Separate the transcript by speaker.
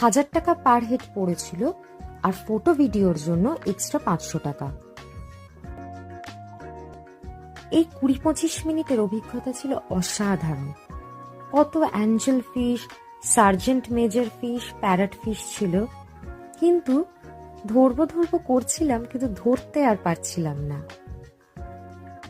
Speaker 1: 1000 টাকা per head পড়েছিল, আর photo ভিডিওর জন্য এক্সট্রা 500 টাকা। এই 20-25 মিনিটের অভিজ্ঞতা ছিল অসাধারণ। কত Angel fish, sergeant major fish, parrot fish ছিল, কিন্তু ধরবো করছিলাম, কিন্তু ধরতে আর পারছিলাম না।